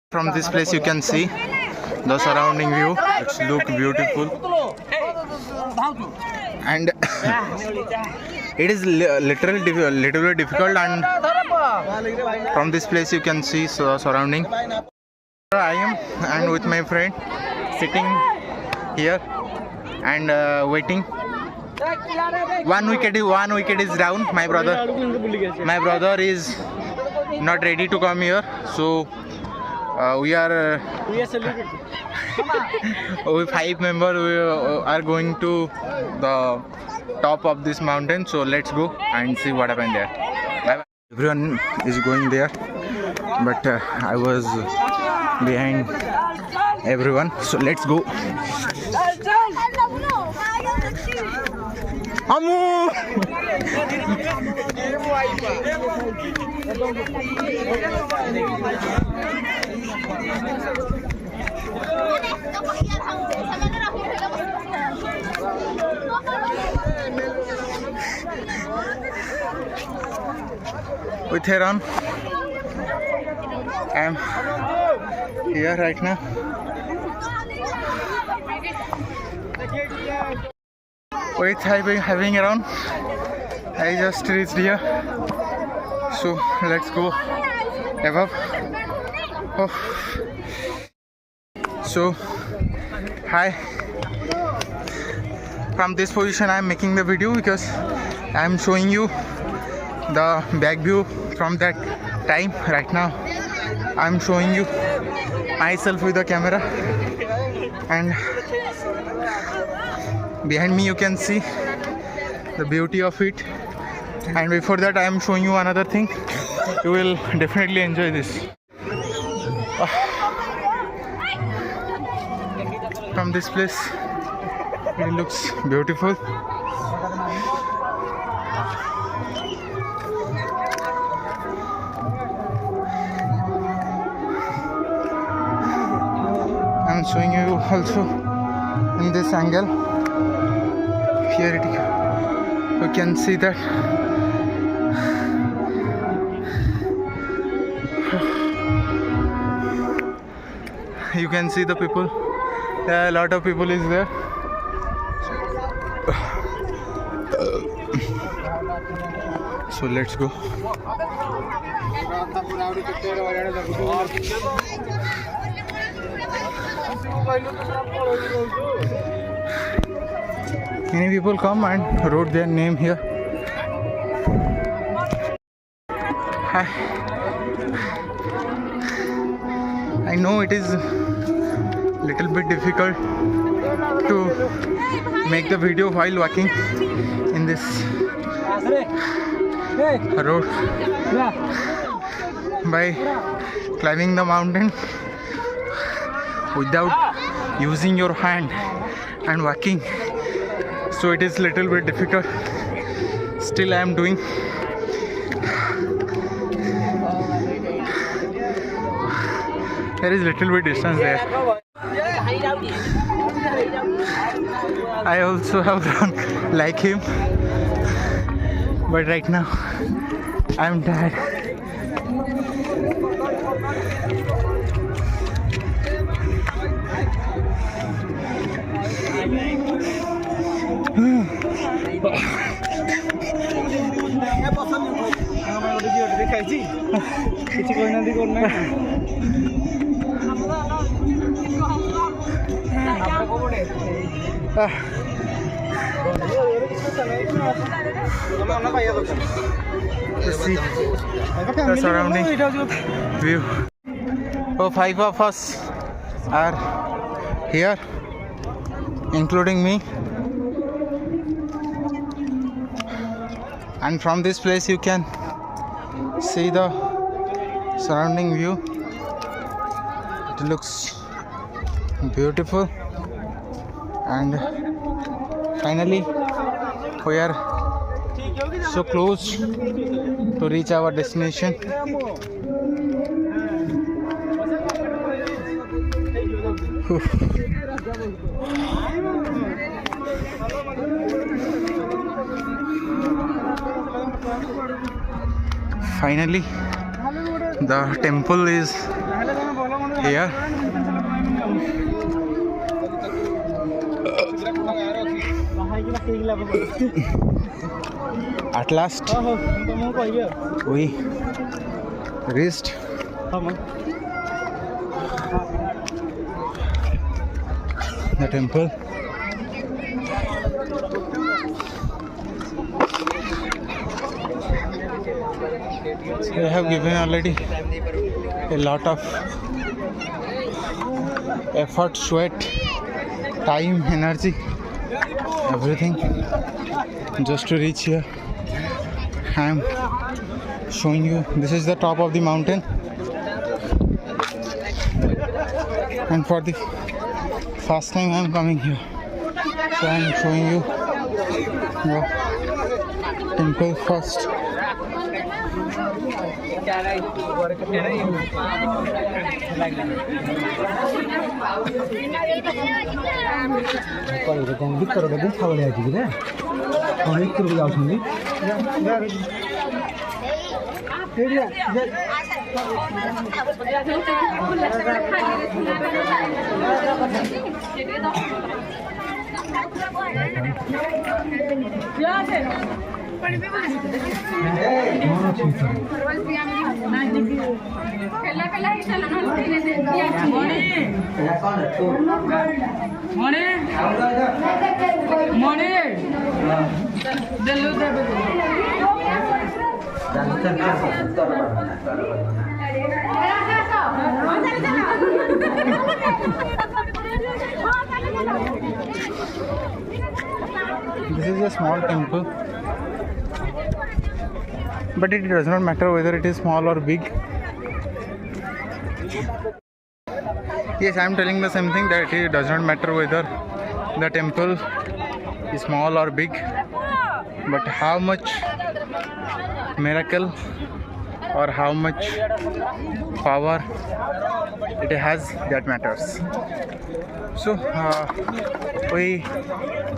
From this place you can see the surrounding view. It's look beautiful and it is literally difficult, and from this place you can see surrounding. I am and with my friend sitting here and waiting. One wicket is down. My brother is not ready to come here, so we are with 5 members. We are going to the top of this mountain, so let's go and see what happened there. Bye bye. Everyone is going there, but I was behind everyone, so let's go. Amu! With Heron, I am here right now. With having around, I just reached here, so let's go above. Oh. So hi, from this position I am making the video because I am showing you the back view from that time. Right now I am showing you myself with the camera, and behind me you can see the beauty of it. And before that I am showing you another thing. You will definitely enjoy this. From this place it looks beautiful. I am showing you also in this angle. Here you can see that you can see the people. A lot of people is there. So let's go. Many people come and wrote their name here. Hi. I know it is little bit difficult to make the video while walking in this road by climbing the mountain without using your hand and walking, so it is little bit difficult. Still I am doing. There is little bit distance there. I also have run like him, but right now I am tired. Let's see the surrounding view. Oh, 5 of us are here, including me. And from this place you can see the surrounding view. It looks beautiful, and finally we are so close to reach our destination. Finally, the temple is here. At last we reached the temple. They have given already a lot of effort, sweat, time, energy, everything just to reach here. I am showing you, this is the top of the mountain, and for the first time I am coming here, so I am showing you the temple first. This is a small temple, but it does not matter whether it is small or big. Yes, I am telling the same thing, that it does not matter whether the temple is small or big, but how much miracle or how much power it has, that matters. So we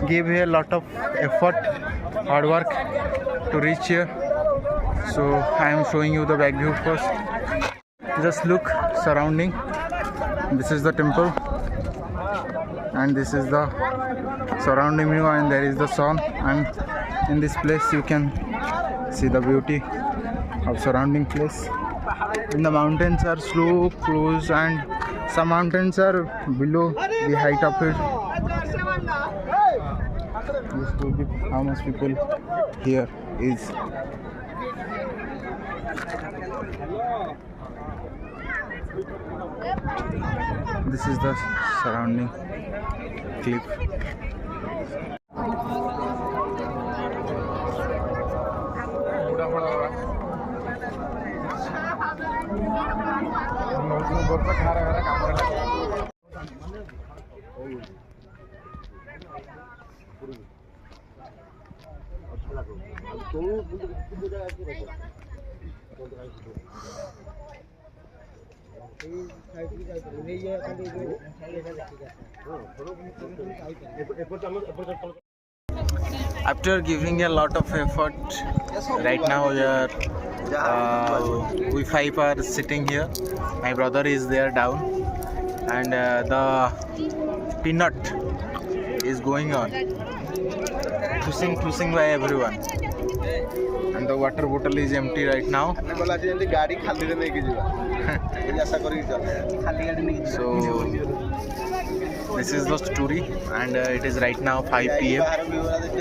gave here a lot of effort, hard work to reach here. So I am showing you the back view first. Just look surrounding. This is the temple, and this is the surrounding view, and there is the sun, and in this place you can see the beauty of surrounding place. And the mountains are so close, and some mountains are below the height of it. Just to give how much people here is. This is the surrounding cliff. After giving a lot of effort, right now we five are sitting here. My brother is there down, and the peanut is going on, pushing by everyone, and the water bottle is empty right now. So this is the story, and it is right now 5 p.m.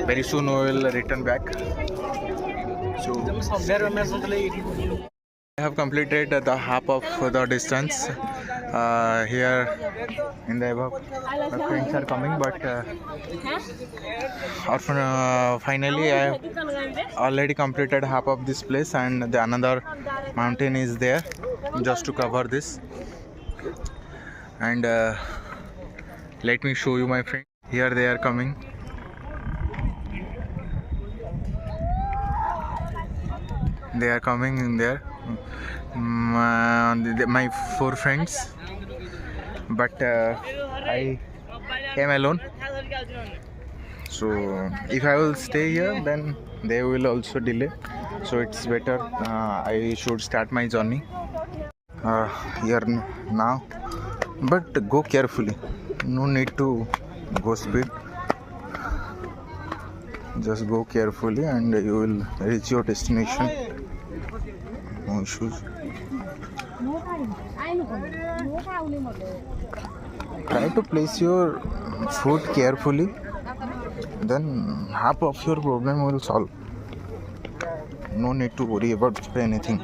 Very soon we will return back. So I have completed the half of the distance. Here in the above, my friends are coming, but finally I have already completed half of this place, and the another mountain is there just to cover this. And let me show you my friend. Here they are coming. They are coming in there. My 4 friends, but I came alone. So if I will stay here, then they will also delay. So it's better I should start my journey here now. but go carefully. No need to go speed. Just go carefully and you will reach your destination. No issues. Try to place your foot carefully, then half of your problem will solve. No need to worry about anything.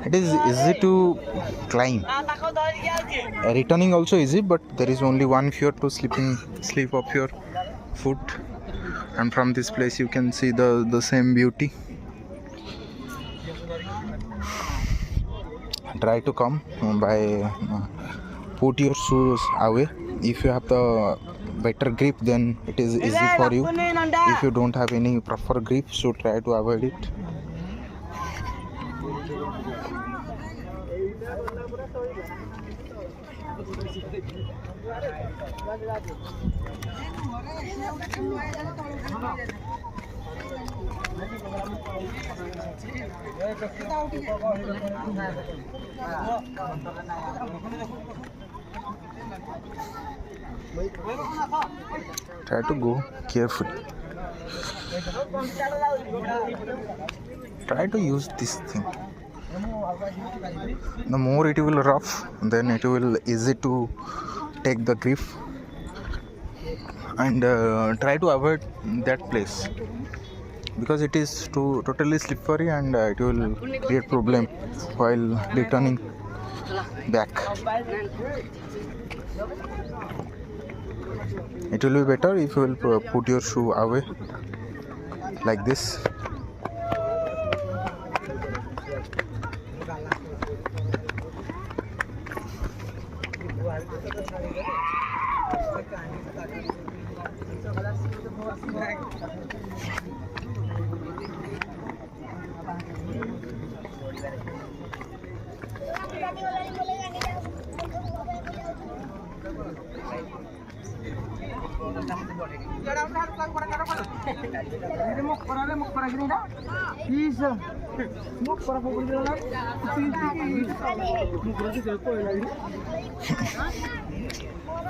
It is easy to climb. Returning also easy, but there is only one fear to sleep of your foot. And from this place you can see the same beauty. Try to come by put your shoes away. If you have the better grip, then it is easy for you. If you don't have any proper grip, so try to avoid it. Try to go carefully. Try to use this thing. The more it will rough, then it will easy to take the grip, and try to avoid that place because it is totally slippery and it will create problem while returning back. It will be better if you will put your shoe away like this.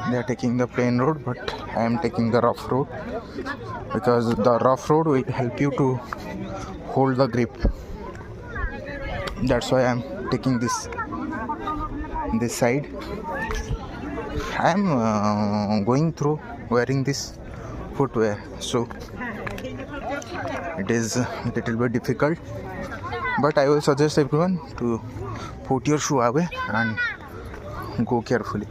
They are taking the plain road, but I am taking the rough road because the rough road will help you to hold the grip. That's why I am taking this side. I am going through wearing this footwear, so it is a little bit difficult, but I will suggest everyone to put your shoe away and go carefully.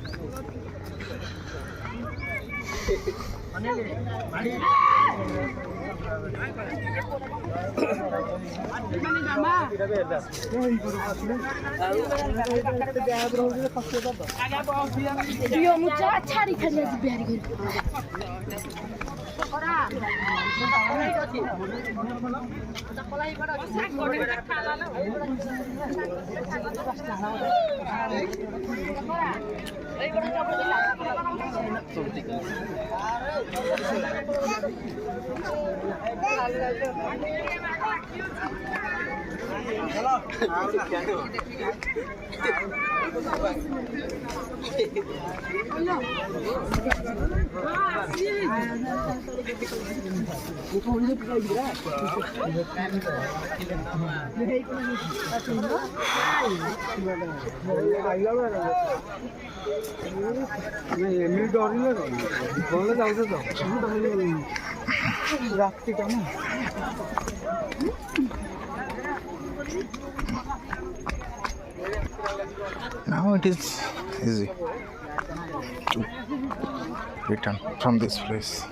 Now it is easy to return from this place.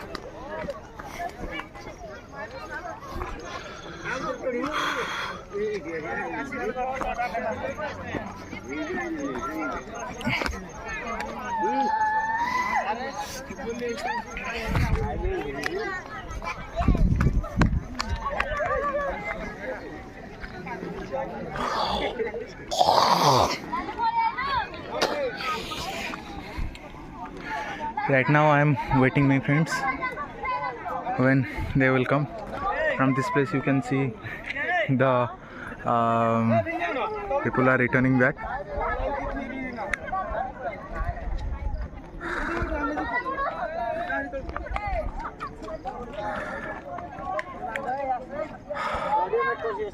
Right now I am waiting my friends when they will come. From this place you can see the people are returning back. Here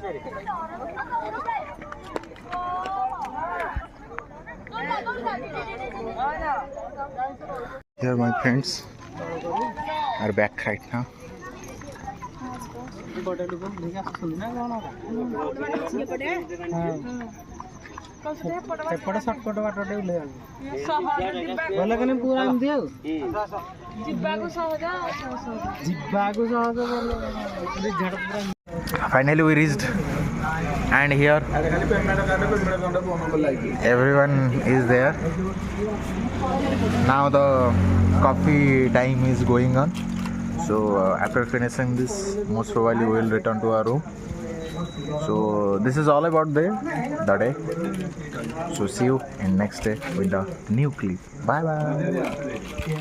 my friends are back right now. ସେପଟେ shortcut ବାଟଟେ ଓହ୍ଲେଇବାନି ଭଲ କି ପୁରା ଏମିତି ଆଉ ଯିବାକୁ ସହଜ Finally we reached, and here everyone is there. Now the coffee time is going on, so after finishing this most probably we will return to our room. So this is all about the day. So see you in next day with the new clip. Bye bye.